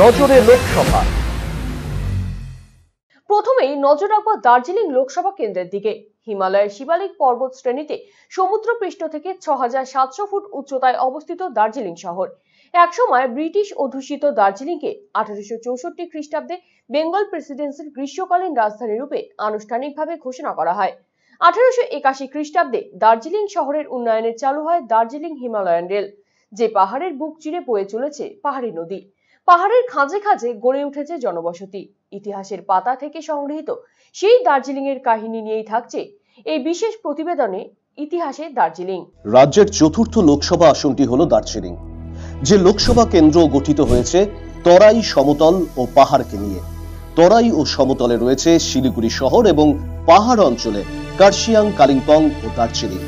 নজরে লোকসভা। প্রথমেই নজর রাখবো দার্জিলিং লোকসভা কেন্দ্রের দিকে। হিমালয়ের শিবালিক পর্বত শ্রেণীতে সমুদ্রপৃষ্ঠ থেকে ৬৭০০ ফুট উচ্চতায় অবস্থিত দার্জিলিং শহর। একসময় ব্রিটিশ অধ্যুষিত দার্জিলিংকে ১৮৬৪ খ্রিস্টাব্দে বেঙ্গল প্রেসিডেন্সির গ্রীষ্মকালীন রাজধানী রূপে আনুষ্ঠানিকভাবে ঘোষণা করা হয়। ১৮৮১ খ্রিস্টাব্দে দার্জিলিং শহরের উন্নয়নে চালু হয় দার্জিলিং হিমালয়ান রেল, যে পাহাড়ের বুক চিরে বয়ে চলেছে পাহাড়ি নদী। পাহাড়ের খাঁজে খাঁজে গড়ে উঠেছে জনবসতি। ইতিহাসের পাতা থেকে সংগৃহীত সেই দার্জিলিং এর কাহিনী নিয়েই থাকছে এই বিশেষ প্রতিবেদনে ইতিহাসে দার্জিলিং। রাজ্যের চতুর্থ লোকসভা আসনটি হলো দার্জিলিং, যে লোকসভা কেন্দ্র গঠিত হয়েছে তরাই সমতল ও পাহাড়কে নিয়ে। তরাই ও সমতলে রয়েছে শিলিগুড়ি শহর এবং পাহাড় অঞ্চলে কার্শিয়াং, কালিম্পং ও দার্জিলিং।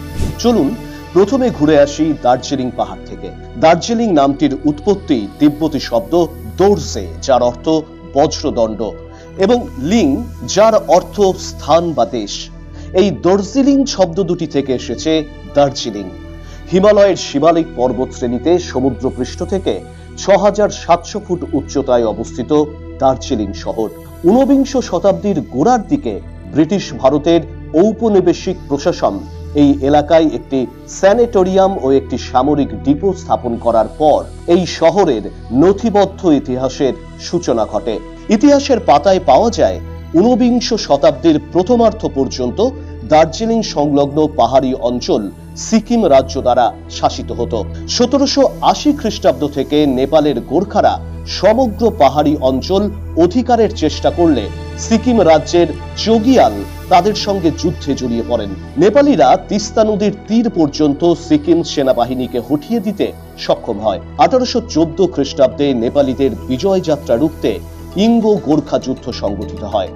চলুন প্রথমে ঘুরে আসি দার্জিলিং পাহাড় থেকে। দার্জিলিং নামটির উৎপত্তি তিব্বতী শব্দ দোরজে, যার অর্থ বজ্রদণ্ড, এবং লিং, যার অর্থ স্থান বা দেশ। এই দার্জিলিং শব্দ দুটি থেকে এসেছে দার্জিলিং। হিমালয়ের শিবালিক পর্বত শ্রেণীতে সমুদ্রপৃষ্ঠ থেকে ৬৭০০ ফুট উচ্চতায় অবস্থিত দার্জিলিং শহর। ১৯বিংশ শতাব্দীর গোড়ার দিকে ব্রিটিশ ভারতের ঔপনিবেশিক প্রশাসন এই এলাকায় একটি স্যানিটোরিয়াম ও একটি সামরিক ডিপো স্থাপন করার পর এই শহরের নথিবদ্ধ ইতিহাসের সূচনা ঘটে। ইতিহাসের পাতায় পাওয়া যায় ১৯বিংশ শতাব্দীর প্রথমার্ধ পর্যন্ত দার্জিলিং সংলগ্ন পাহাড়ি অঞ্চল সিকিম রাজ্য দ্বারা শাসিত হতো। ১৭৮০ খ্রিস্টাব্দ থেকে নেপালের গোর্খারা সমগ্র পাহাড়ি অঞ্চল অধিকারের চেষ্টা করলে সিকিম রাজ্যের চোগিয়াল তাদের সঙ্গে যুদ্ধে জড়িয়ে পড়েন। নেপালিরা তিস্তা নদীর তীর পর্যন্ত সিকিম সেনাবাহিনীকে হটিয়ে দিতে সক্ষম হয়। ১৮১৪ খ্রিস্টাব্দে নেপালিদের বিজয় যাত্রা রুখতে ইঙ্গো গোর্খা যুদ্ধ সংগঠিত হয়।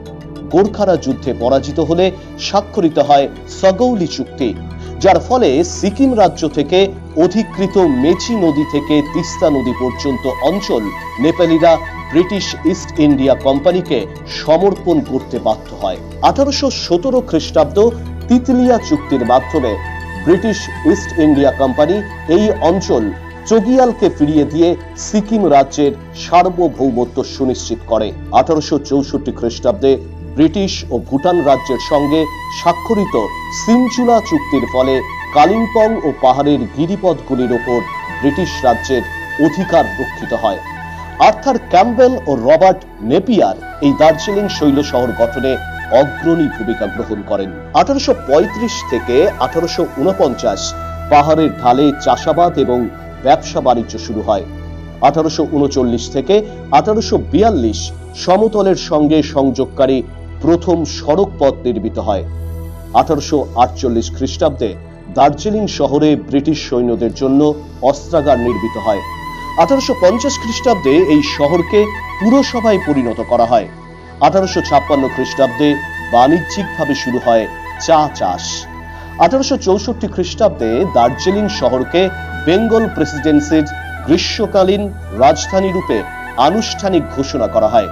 গোর্খারা যুদ্ধে পরাজিত হলে স্বাক্ষরিত হয় সগৌলি চুক্তি, যার ফলে সিকিম রাজ্য থেকে অধিকৃত মেচি নদী থেকে তিস্তা নদী পর্যন্ত অঞ্চল নেপালিরা ব্রিটিশ ইস্ট ইন্ডিয়া কোম্পানিকে সমর্পণ করতে বাধ্য হয়। ১৮১৭ খ্রিস্টাব্দ তিতলিয়া চুক্তির মাধ্যমে ব্রিটিশ ইস্ট ইন্ডিয়া কোম্পানি এই অঞ্চল চোগিয়ালকে ফিরিয়ে দিয়ে সিকিম রাজ্যের সার্বভৌমত্ব সুনিশ্চিত করে। ১৮৬৪ খ্রিস্টাব্দে ব্রিটিশ ও ভুটান রাজ্যের সঙ্গে স্বাক্ষরিত সিমচুলা চুক্তির ফলে কালিম্পং ও পাহাড়ের গিরিপথগুলির ওপর ব্রিটিশ রাজ্যের অধিকার রক্ষিত হয়। আর্থার ক্যাম্পবেল ও রবার্ট নেপিয়ার এই দার্জিলিং শৈল শহর গঠনে অগ্রণী ভূমিকা গ্রহণ করেন। ১৮৩৫ থেকে ১৮৪৯ পাহাড়ের ঢালে চাষাবাদ এবং ব্যবসা বাণিজ্য শুরু হয়। ১৮৩৯ থেকে ১৮৪২ সমতলের সঙ্গে সংযোগকারী প্রথম সড়ক পথ নির্মিত হয়। ১৮৪৮ খ্রিস্টাব্দে দার্জিলিং শহরে ব্রিটিশ সৈন্যদের জন্য অস্ত্রাগার নির্মিত হয়। ১৮৫০ খ্রিস্টাব্দে এই শহরকে পুরসভায় পরিণত করা হয়। ১৮৫৬ খ্রিস্টাব্দে বাণিজ্যিকভাবে শুরু হয় চা চাষ। ১৮৬৪ খ্রিস্টাব্দে দার্জিলিং শহরকে বেঙ্গল প্রেসিডেন্সির গ্রীষ্মকালীন রাজধানী রূপে আনুষ্ঠানিক ঘোষণা করা হয়।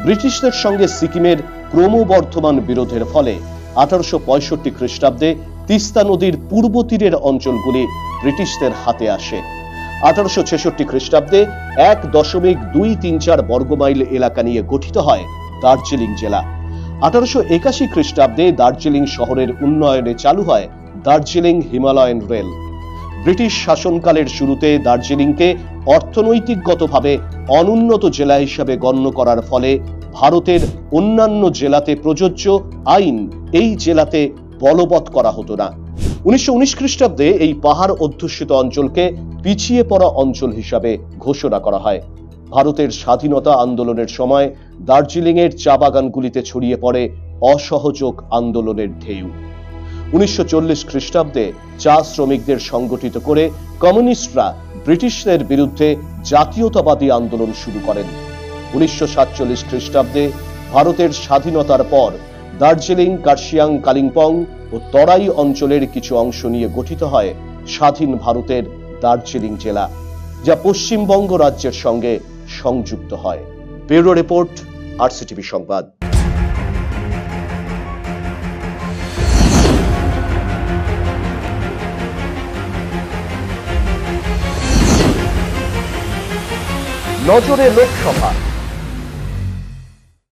ব্রিটিশদের সঙ্গে সিকিমের ক্রমবর্ধমান বিরোধের ফলে ১৮৬৫ খ্রিস্টাব্দে তিস্তা নদীর পূর্ব তীরের অঞ্চলগুলি ব্রিটিশদের হাতে আসে। ১৮৬৬ খ্রিস্টাব্দে ১.২৩৪ বর্গমাইল এলাকা নিয়ে গঠিত হয় দার্জিলিং জেলা। ১৮৮১ খ্রিস্টাব্দে দার্জিলিং শহরের উন্নয়নে চালু হয় দার্জিলিং হিমালয়ান রেল। ব্রিটিশ শাসনকালের শুরুতে দার্জিলিংকে অর্থনৈতিকগতভাবে অনুন্নত জেলা হিসাবে গণ্য করার ফলে ভারতের অন্যান্য জেলাতে প্রযোজ্য আইন এই জেলাতে বলবৎ করা হতো না। ১৯১৯ খ্রিস্টাব্দে এই পাহাড় অধ্যুষিত অঞ্চলকে পিছিয়ে পড়া অঞ্চল হিসাবে ঘোষণা করা হয়। ভারতের স্বাধীনতা আন্দোলনের সময় দার্জিলিং এর চা বাগানগুলিতে ছড়িয়ে পড়ে অসহযোগ আন্দোলনের ঢেউ। ১৯৪০ খ্রিস্টাব্দে চা শ্রমিকদের সংগঠিত করে কমিউনিস্টরা ব্রিটিশদের বিরুদ্ধে জাতীয়তাবাদী আন্দোলন শুরু করেন। ১৯৪৭ খ্রিস্টাব্দে ভারতের স্বাধীনতার পর দার্জিলিং, কার্শিয়াং, কালিম্পং ও তরাই অঞ্চলের কিছু অংশ নিয়ে গঠিত হয় স্বাধীন ভারতের দার্জিলিং জেলা, যা পশ্চিমবঙ্গ রাজ্যের সঙ্গে সংযুক্ত হয়। ব্যুরো রিপোর্ট, আরসিটিভি সংবাদ। নজরে লোকসভা।